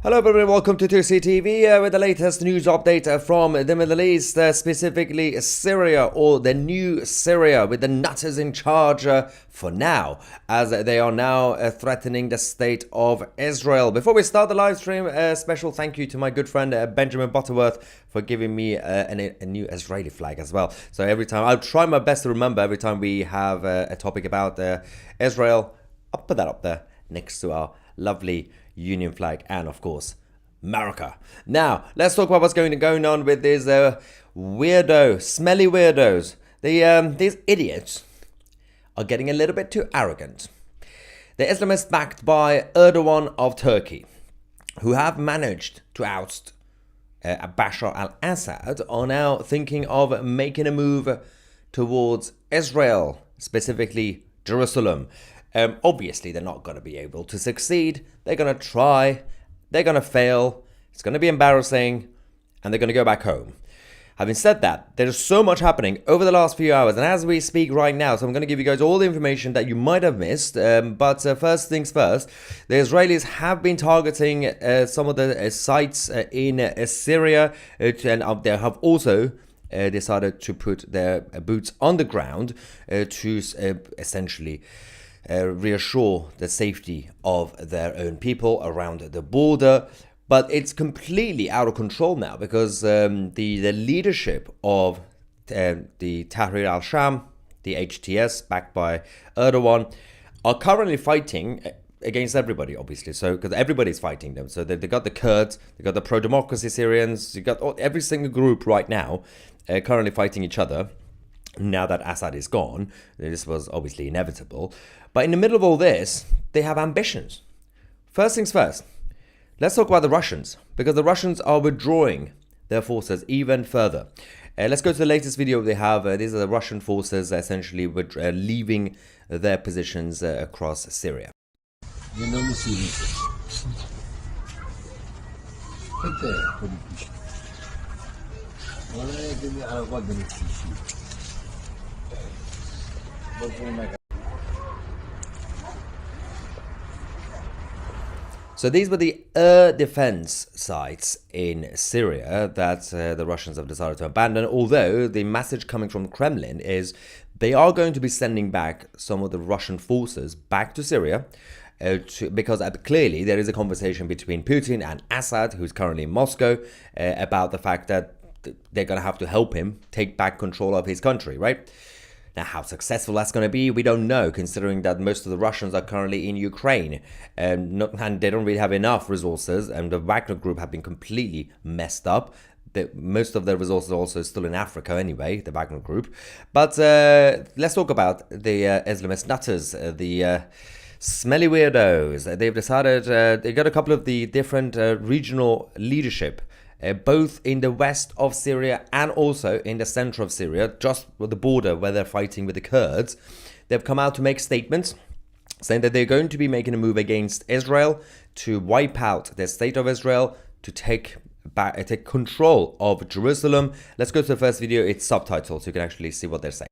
Hello everybody, welcome to 2C TV with the latest news update from the Middle East, specifically Syria, or the new Syria, with the nutters in charge for now, as they are now threatening the state of Israel. Before we start the live stream, a special thank you to my good friend Benjamin Butterworth for giving me a new Israeli flag as well. So every time, I'll try my best to remember every time we have a topic about Israel, I'll put that up there next to our lovely Union flag and of course America. Now let's talk about what's going on with these smelly weirdos. These idiots are getting a little bit too arrogant. The Islamists backed by Erdogan of Turkey, who have managed to oust Bashar al-Assad, are now thinking of making a move towards Israel, specifically Jerusalem. Obviously, they're not going to be able to succeed. They're going to try. They're going to fail. It's going to be embarrassing. And they're going to go back home. Having said that, there's so much happening over the last few hours. And as we speak right now, so I'm going to give you guys all the information that you might have missed. But first things first, the Israelis have been targeting some of the sites in Syria. And they have also decided to put their boots on the ground to essentially reassure the safety of their own people around the border. But it's completely out of control now because the leadership of the Tahrir al-Sham, the HTS backed by Erdogan, are currently fighting against everybody, obviously. So because everybody's fighting them. So they've got the Kurds, they've got the pro-democracy Syrians, you've got every single group right now currently fighting each other. Now that Assad is gone, this was obviously inevitable. But in the middle of all this, they have ambitions. First things first, let's talk about the Russians, because the Russians are withdrawing their forces even further. Let's go to the latest video they have. These are the Russian forces essentially leaving their positions across Syria. So these were the air defense sites in Syria that the Russians have decided to abandon, although the message coming from Kremlin is they are going to be sending back some of the Russian forces back to Syria because clearly there is a conversation between Putin and Assad, who's currently in Moscow, about the fact that they're going to have to help him take back control of his country, right? Now, how successful that's going to be, we don't know, considering that most of the Russians are currently in Ukraine and they don't really have enough resources, and the Wagner group have been completely messed up. Most of their resources are also still in Africa anyway, the Wagner group. But let's talk about the Islamist nutters, the smelly weirdos. They've decided, they got a couple of the different regional leadership, both in the west of Syria and also in the center of Syria, just with the border where they're fighting with the Kurds. They've come out to make statements saying that they're going to be making a move against Israel to wipe out the state of Israel, to take control of Jerusalem. Let's go to the first video. It's subtitled so you can actually see what they're saying.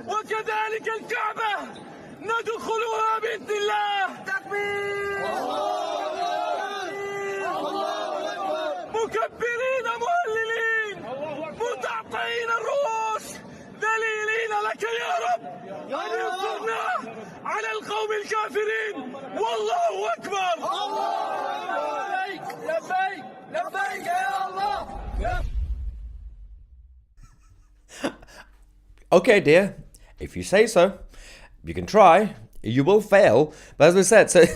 وكذلك الكعبة ندخلها بإذن الله. تكبير. مكبرين مهللين متعطعين الرؤوس ذليلين لك يا رب أن ينصرنا على القوم الكافرين. والله أكبر. لبيك لبيك لبيك يا الله. Okay, dear, if you say so, you can try. You will fail. But as we said, so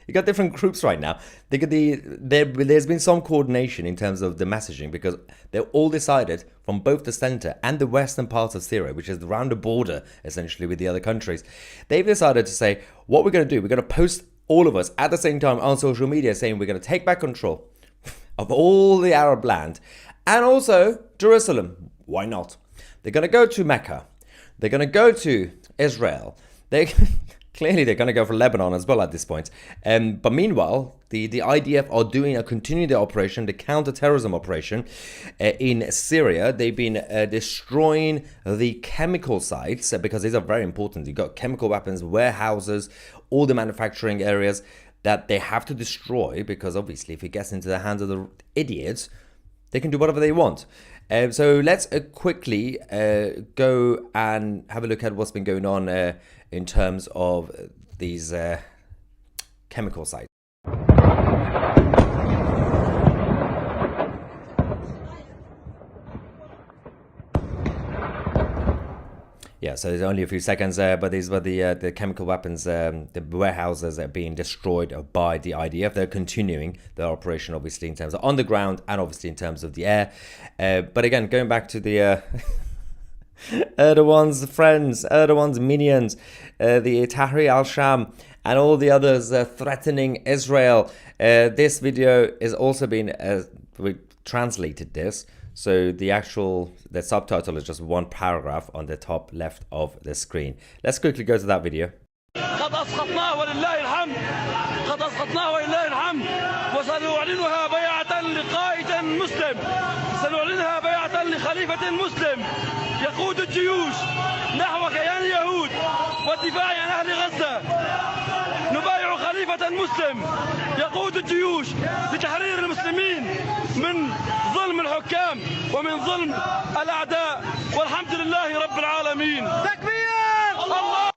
you got different groups right now. There's been some coordination in terms of the messaging because they're all decided from both the center and the western parts of Syria, which is around the border, essentially, with the other countries. They've decided to say, what we're going to do, we're going to post all of us at the same time on social media saying we're going to take back control of all the Arab land and also Jerusalem. Why not? They're going to go to Mecca. They're going to go to Israel. Clearly, they're going to go for Lebanon as well at this point. But meanwhile, the IDF are continuing the operation, the counterterrorism operation in Syria. They've been destroying the chemical sites because these are very important. You've got chemical weapons, warehouses, all the manufacturing areas that they have to destroy because obviously if it gets into the hands of the idiots, they can do whatever they want. So let's quickly go and have a look at what's been going on in terms of these chemical sites. Yeah, so there's only a few seconds there, but these were the chemical weapons, the warehouses are being destroyed by the IDF. They're continuing their operation, obviously, in terms of on the ground and obviously in terms of the air. But again, going back to the Erdogan's friends, Erdogan's minions, the Tahrir al-Sham and all the others threatening Israel. This video is also been, we translated this. So the subtitle is just one paragraph on the top left of the screen. Let's quickly go to that video. قد أسقطناه ولله الحمد قد أسقطناه ولله الحمد وسنعلنها بيعة لقائد مسلم سنعلنها بيعة لخليفة مسلم يقود الجيوش نحو كيان اليهود والدفاع عن أهل غزة نبايع خليفة مسلم يقود الجيوش لتحرير المسلمين من ظلم الحكام ومن ظلم الأعداء والحمد لله رب العالمين تكبير الله.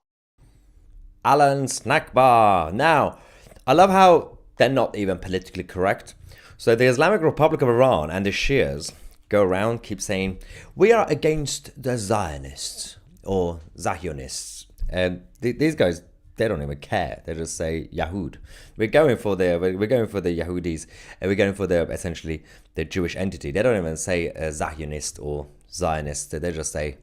Alan Snackbar. Now, I love how they're not even politically correct. So the Islamic Republic of Iran and the Shias go around, keep saying, we are against the Zionists or Zionists. And these guys, they don't even care. They just say Yahud. We're going for the Yahudis, and we're going for essentially the Jewish entity. They don't even say Zionist or Zionist. They just say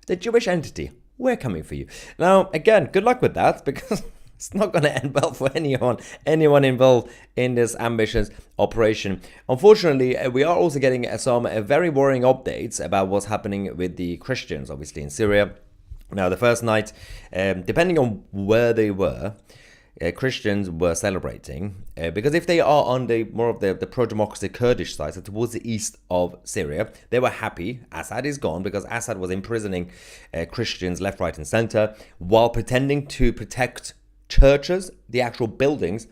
the Jewish entity. We're coming for you. Now, again, good luck with that because it's not going to end well for anyone involved in this ambitious operation. Unfortunately, we are also getting some very worrying updates about what's happening with the Christians, obviously, in Syria. Now, the first night, depending on where they were, Christians were celebrating because if they are on more of the pro-democracy Kurdish side, so towards the east of Syria, they were happy. Assad is gone because Assad was imprisoning Christians left, right and center while pretending to protect churches, the actual buildings.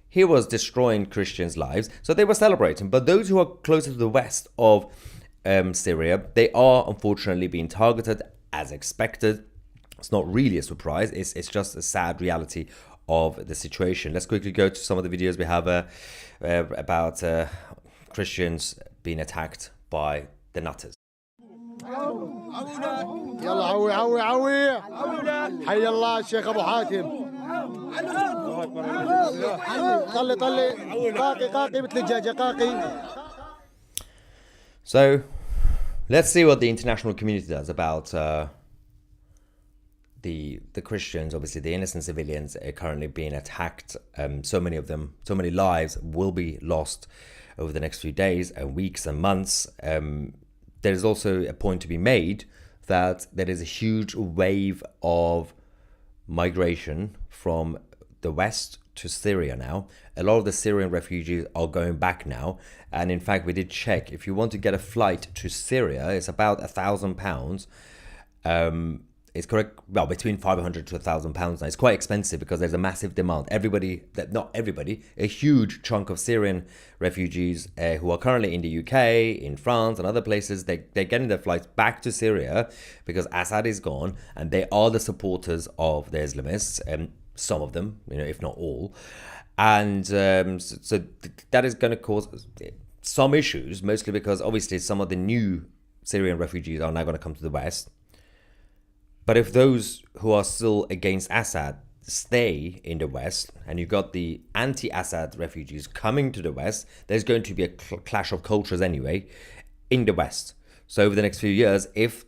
He was destroying Christians' lives, so they were celebrating. But those who are closer to the west of Syria, they are unfortunately being targeted as expected. It's not really a surprise. It's just a sad reality of the situation. Let's quickly go to some of the videos we have about Christians being attacked by the nutters. يلا عوي عوي عوي حي الله الشيخ ابو حاتم طلي طلي قاقي قاقي مثل الدجاجه قاقي. So let's see what the international community does about the Christians. Obviously the innocent civilians are currently being attacked. So many of them, so many lives will be lost over the next few days and weeks and months. There's also a point to be made that there is a huge wave of migration from the west to Syria now. A lot of the Syrian refugees are going back now. And in fact, we did check. If you want to get a flight to Syria, it's about £1,000. It's correct. Well, between £500 to £1,000 now. It's quite expensive because there's a massive demand. Not everybody, a huge chunk of Syrian refugees who are currently in the UK, in France, and other places, they're getting their flights back to Syria because Assad is gone, and they are the supporters of the Islamists, some of them, if not all, and so that is going to cause some issues, mostly because obviously some of the new Syrian refugees are now going to come to the West. But if those who are still against Assad stay in the West, and you've got the anti-Assad refugees coming to the West, there's going to be a clash of cultures anyway in the West. So over the next few years, if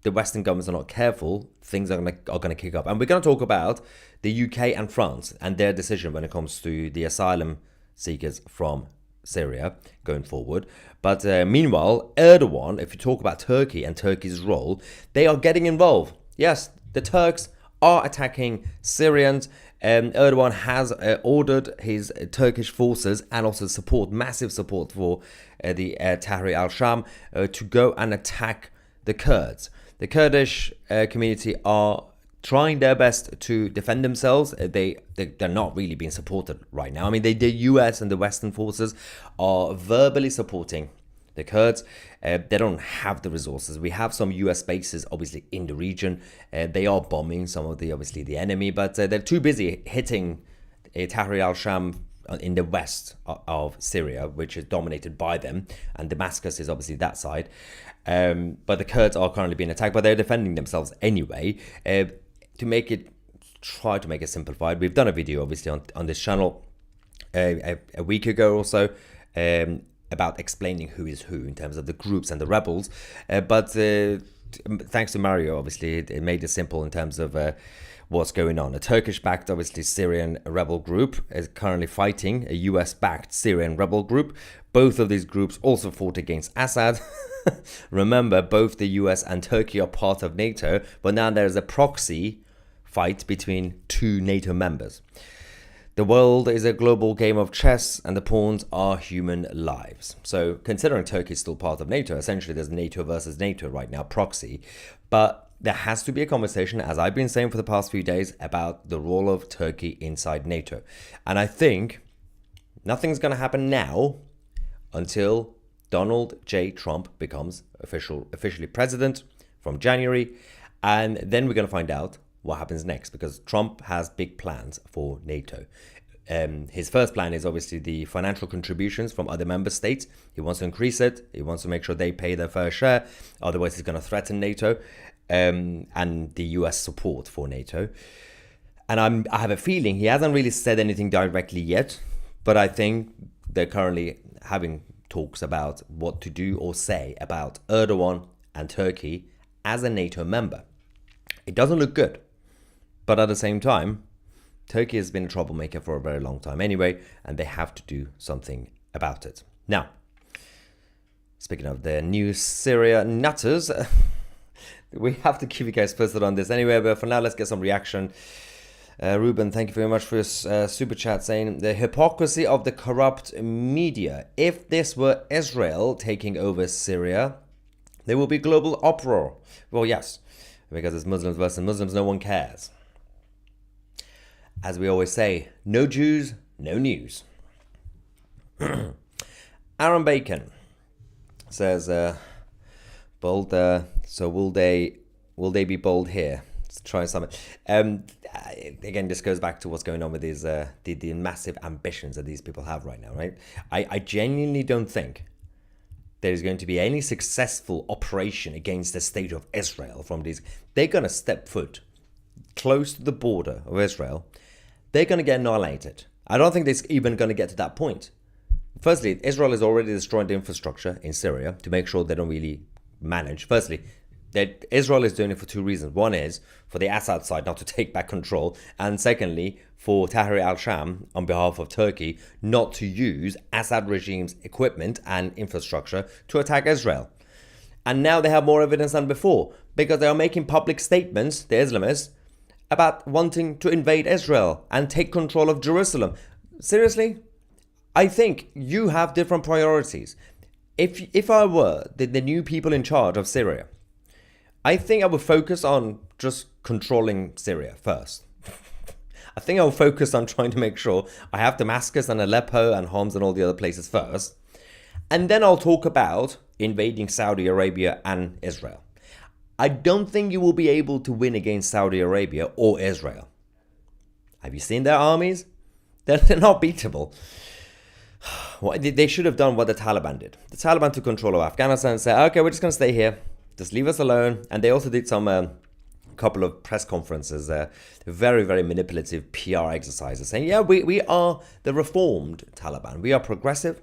the Western governments are not careful, things are going to kick up. And we're going to talk about the UK and France and their decision when it comes to the asylum seekers from Syria going forward. But meanwhile, Erdogan, if you talk about Turkey and Turkey's role, they are getting involved. Yes, the Turks are attacking Syrians. Erdogan has ordered his Turkish forces and also massive support for the Tahrir al-Sham to go and attack the Kurds. The Kurdish community are trying their best to defend themselves. They're not really being supported right now. I mean, the US and the Western forces are verbally supporting the Kurds. They don't have the resources. We have some US bases, obviously, in the region. They are bombing some of the enemy, but they're too busy hitting Tahrir al-Sham in the west of Syria, which is dominated by them, and Damascus is obviously that side. But the Kurds are currently being attacked, but they're defending themselves anyway. Try to make it simplified. We've done a video, obviously, on this channel a week ago or so about explaining who is who in terms of the groups and the rebels. But thanks to Mario, obviously, it made it simple in terms of what's going on. A Turkish-backed, obviously, Syrian rebel group is currently fighting a US-backed Syrian rebel group. Both of these groups also fought against Assad. Remember, both the US and Turkey are part of NATO, but now there's a proxy fight between two NATO members. The world is a global game of chess, and the pawns are human lives. So, considering Turkey is still part of NATO, essentially there's NATO versus NATO right now, proxy. But there has to be a conversation, as I've been saying for the past few days, about the role of Turkey inside NATO. And I think nothing's going to happen now until Donald J. Trump becomes officially president from January. And then we're going to find out what happens next, because Trump has big plans for NATO. His first plan is obviously the financial contributions from other member states. He wants to increase it. He wants to make sure they pay their fair share. Otherwise, he's going to threaten NATO and the US support for NATO. And I have a feeling he hasn't really said anything directly yet, but I think they're currently having talks about what to do or say about Erdogan and Turkey as a NATO member. It doesn't look good. But at the same time, Turkey has been a troublemaker for a very long time anyway, and they have to do something about it. Now, speaking of the new Syria nutters, we have to keep you guys posted on this anyway, but for now, let's get some reaction. Ruben, thank you very much for your super chat saying, the hypocrisy of the corrupt media. If this were Israel taking over Syria, there will be global uproar. Well, yes, because it's Muslims versus Muslims, no one cares. As we always say, no Jews, no news. Aaron Bacon says, bold. So will they be bold here? Let's try something. Again, this goes back to what's going on with these the massive ambitions that these people have right now, right? I genuinely don't think there's going to be any successful operation against the state of Israel from these. They're going to step foot close to the border of Israel. They're going to get annihilated. I don't think they're even going to get to that point. Firstly, Israel is already destroying the infrastructure in Syria to make sure they don't really manage. Firstly, that Israel is doing it for two reasons. One is for the Assad side not to take back control. And secondly, for Tahrir al-Sham, on behalf of Turkey, not to use Assad regime's equipment and infrastructure to attack Israel. And now they have more evidence than before, because they are making public statements, the Islamists, about wanting to invade Israel and take control of Jerusalem. Seriously? I think you have different priorities. If I were the new people in charge of Syria, I think I would focus on just controlling Syria first. I think I will focus on trying to make sure I have Damascus and Aleppo and Homs and all the other places first. And then I'll talk about invading Saudi Arabia and Israel. I don't think you will be able to win against Saudi Arabia or Israel. Have you seen their armies? They're not beatable. Well, they should have done what the Taliban did. The Taliban took control of Afghanistan and said, okay, we're just going to stay here. Just leave us alone. And they also did some couple of press conferences, very, very manipulative PR exercises, saying, yeah, we are the reformed Taliban. We are progressive.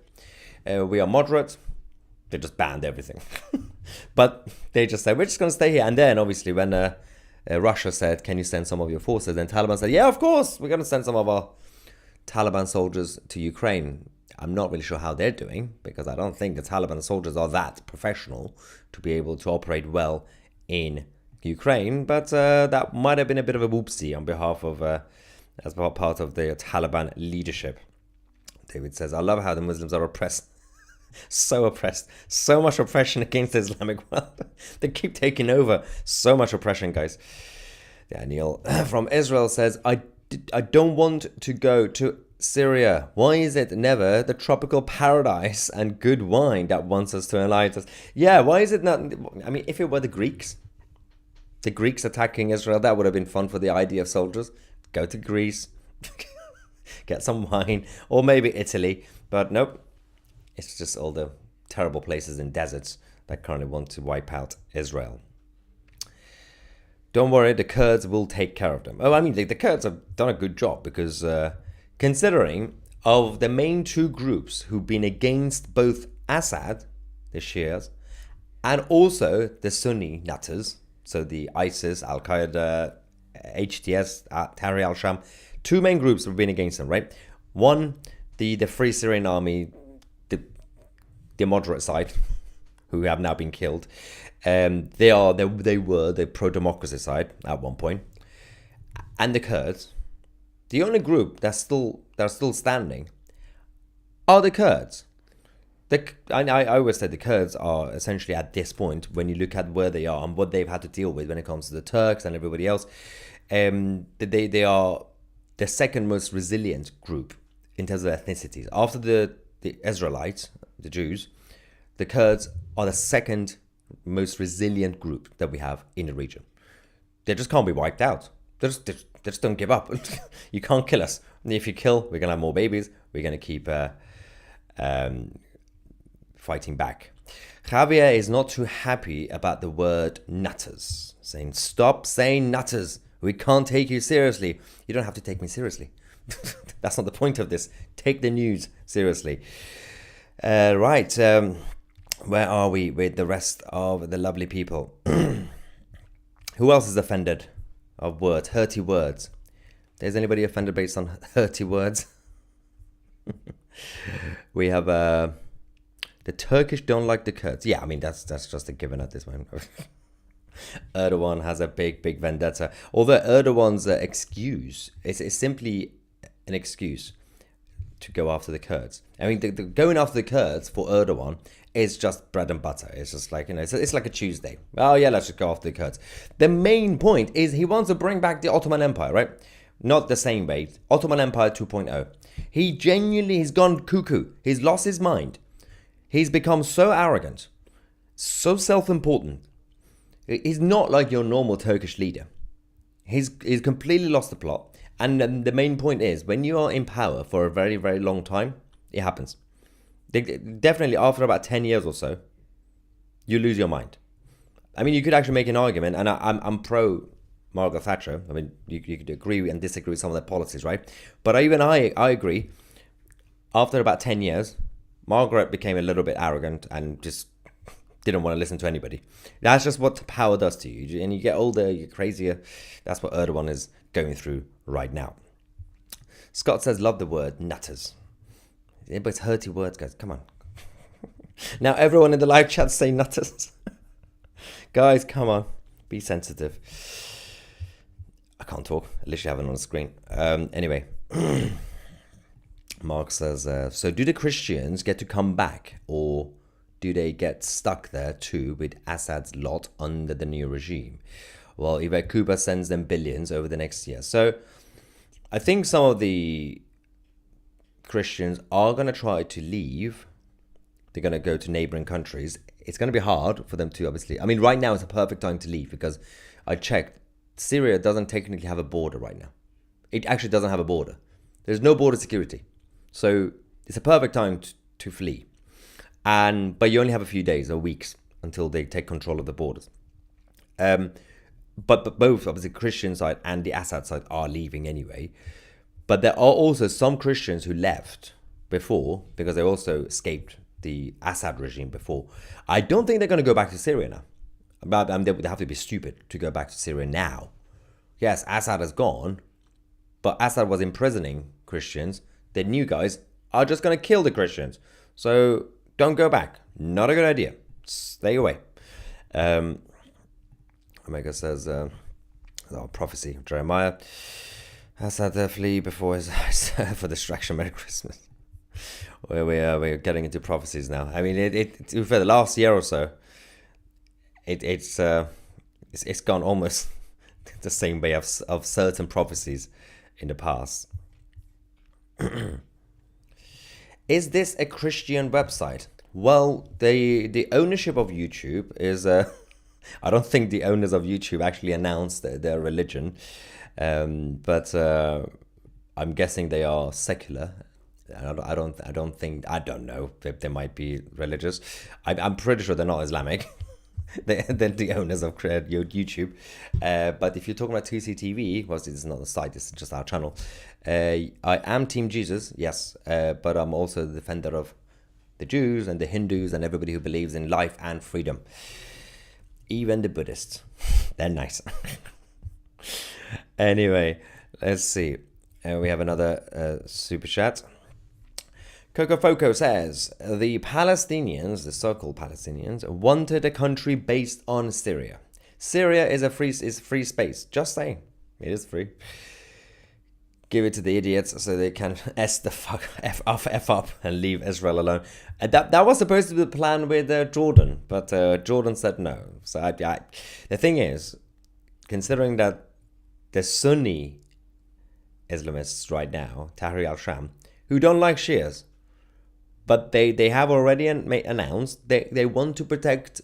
We are moderate. They just banned everything. But they just said, we're just going to stay here. And then, obviously, when Russia said, can you send some of your forces? Then Taliban said, yeah, of course, we're going to send some of our Taliban soldiers to Ukraine. I'm not really sure how they're doing, because I don't think the Taliban soldiers are that professional to be able to operate well in Ukraine, but that might have been a bit of a whoopsie on behalf of, as part of the Taliban leadership. David says, I love how the Muslims are oppressed. So oppressed. So much oppression against the Islamic world. They keep taking over. So much oppression, guys. Daniel from Israel says, I don't want to go to Syria. Why is it never the tropical paradise and good wine that wants us to enlighten us? Yeah, why is it not? I mean, if it were the Greeks attacking Israel, that would have been fun for the IDF soldiers. Go to Greece, get some wine, or maybe Italy. But nope, it's just all the terrible places in deserts that currently want to wipe out Israel. Don't worry, the Kurds will take care of them. Oh, I mean, the Kurds have done a good job because considering of the main two groups who've been against both Assad, the Shias, and also the Sunni nutters, so the ISIS, Al-Qaeda, HTS, Tahrir al-Sham, two main groups have been against them, right? One, the Free Syrian Army, the moderate side, who have now been killed. They were the pro-democracy side at one point, and the Kurds. The only group that's still standing are the Kurds. I always say the Kurds are essentially at this point, when you look at where they are and what they've had to deal with when it comes to the Turks and everybody else, they are the second most resilient group in terms of ethnicities. After the Israelites, the Jews, the Kurds are the second most resilient group that we have in the region. They just can't be wiped out. They just don't give up. You can't kill us. If you kill, we're going to have more babies. We're going to keep fighting back. Javier is not too happy about the word nutters, saying, stop saying nutters. We can't take you seriously. You don't have to take me seriously. That's not the point of this. Take the news seriously. Right. Where are we with the rest of the lovely people? Who else is offended of words, hurty words? Is anybody offended based on hurty words? We have the Turkish don't like the Kurds. Yeah, I mean, that's just a given at this moment. Erdogan has a big vendetta. Although Erdogan's excuse is simply an excuse to go after the Kurds. I mean, the going after the Kurds for Erdogan is just bread and butter. It's just like, it's like a Tuesday. Oh yeah, let's just go after the Kurds. The main point is he wants to bring back the Ottoman Empire, right? Not the same way. Ottoman Empire 2.0. He's gone cuckoo. He's lost his mind. He's become so arrogant, so self-important. He's not like your normal Turkish leader. He's completely lost the plot. And the main point is, when you are in power for a very, very long time, it happens. Definitely after about 10 years or so, you lose your mind. I mean, you could actually make an argument, and I'm pro Margaret Thatcher. I mean, you could agree and disagree with some of their policies, right? But I agree. After about 10 years, Margaret became a little bit arrogant and just didn't want to listen to anybody. That's just what power does to you. And you get older, you're crazier. That's what Erdogan is going through right now. Scott says, love the word nutters. It's hurty words, guys. Come on. Now everyone in the live chat say nutters. Guys, come on. Be sensitive. I can't talk. I literally have it on the screen. Anyway. Mark says, so do the Christians get to come back, or do they get stuck there too with Assad's lot under the new regime? Well, Ivar Kuba sends them billions over the next year. So I think some of the Christians are going to try to leave. They're going to go to neighboring countries. It's going to be hard for them to, obviously. I mean, right now is a perfect time to leave, because I checked. Syria doesn't technically have a border right now. It actually doesn't have a border. There's no border security. So it's a perfect time to flee. But you only have a few days or weeks until they take control of the borders. But both, obviously, the Christian side and the Assad side are leaving anyway. But there are also some Christians who left before, because they also escaped the Assad regime before. I don't think they're going to go back to Syria now. They would have to be stupid to go back to Syria now. Yes, Assad has gone, but Assad was imprisoning Christians. The new guys are just going to kill the Christians. So don't go back. Not a good idea. Stay away. Omega says, prophecy of Jeremiah. Has had to flee before his eyes for distraction. Merry Christmas. We're getting into prophecies now. I mean, for the last year or so, it's gone almost the same way of certain prophecies in the past. Is this a Christian website? Well, the ownership of YouTube is... I don't think the owners of YouTube actually announced their religion, but I'm guessing they are secular. I don't know if they might be religious. I'm pretty sure they're not Islamic. They're the owners of YouTube. But if you're talking about 2CTV, well, it's not a site, it's just our channel. I am Team Jesus, yes, but I'm also the defender of the Jews and the Hindus and everybody who believes in life and freedom. Even the Buddhists. They're nice. Anyway, let's see. We have another super chat. Coco Foco says, the Palestinians, the so-called Palestinians, wanted a country based on Syria. Syria is free space. Just saying. It is free. Give it to the idiots so they can F up and leave Israel alone. And that was supposed to be the plan with Jordan, but Jordan said no. So the thing is, considering that the Sunni Islamists right now, Tahrir al-Sham, who don't like Shias, but they have already announced they want to protect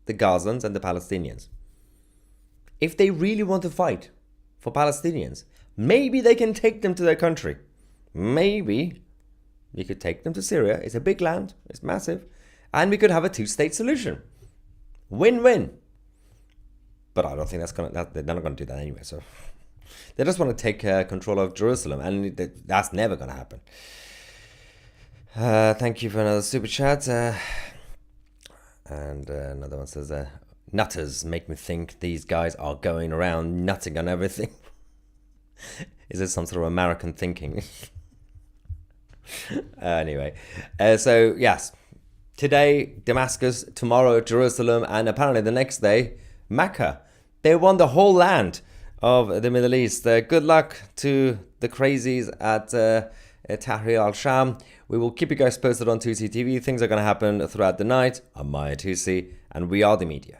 the Gazans and the Palestinians. If they really want to fight for Palestinians, maybe they can take them to their country. Maybe we could take them to Syria. It's a big land. It's massive. And we could have a two-state solution. Win-win. But I don't think they're not going to do that anyway. So they just want to take control of Jerusalem. And that's never going to happen. Thank you for another super chat. And another one says, nutters make me think these guys are going around nutting on everything. Is it some sort of American thinking? Anyway, so yes, today Damascus, tomorrow Jerusalem, and apparently the next day Mecca. They won the whole land of the Middle East. Good luck to the crazies at Tahrir al-Sham. We will keep you guys posted on 2C TV. Things are going to happen throughout the night. I'm Maya 2C, and we are the media.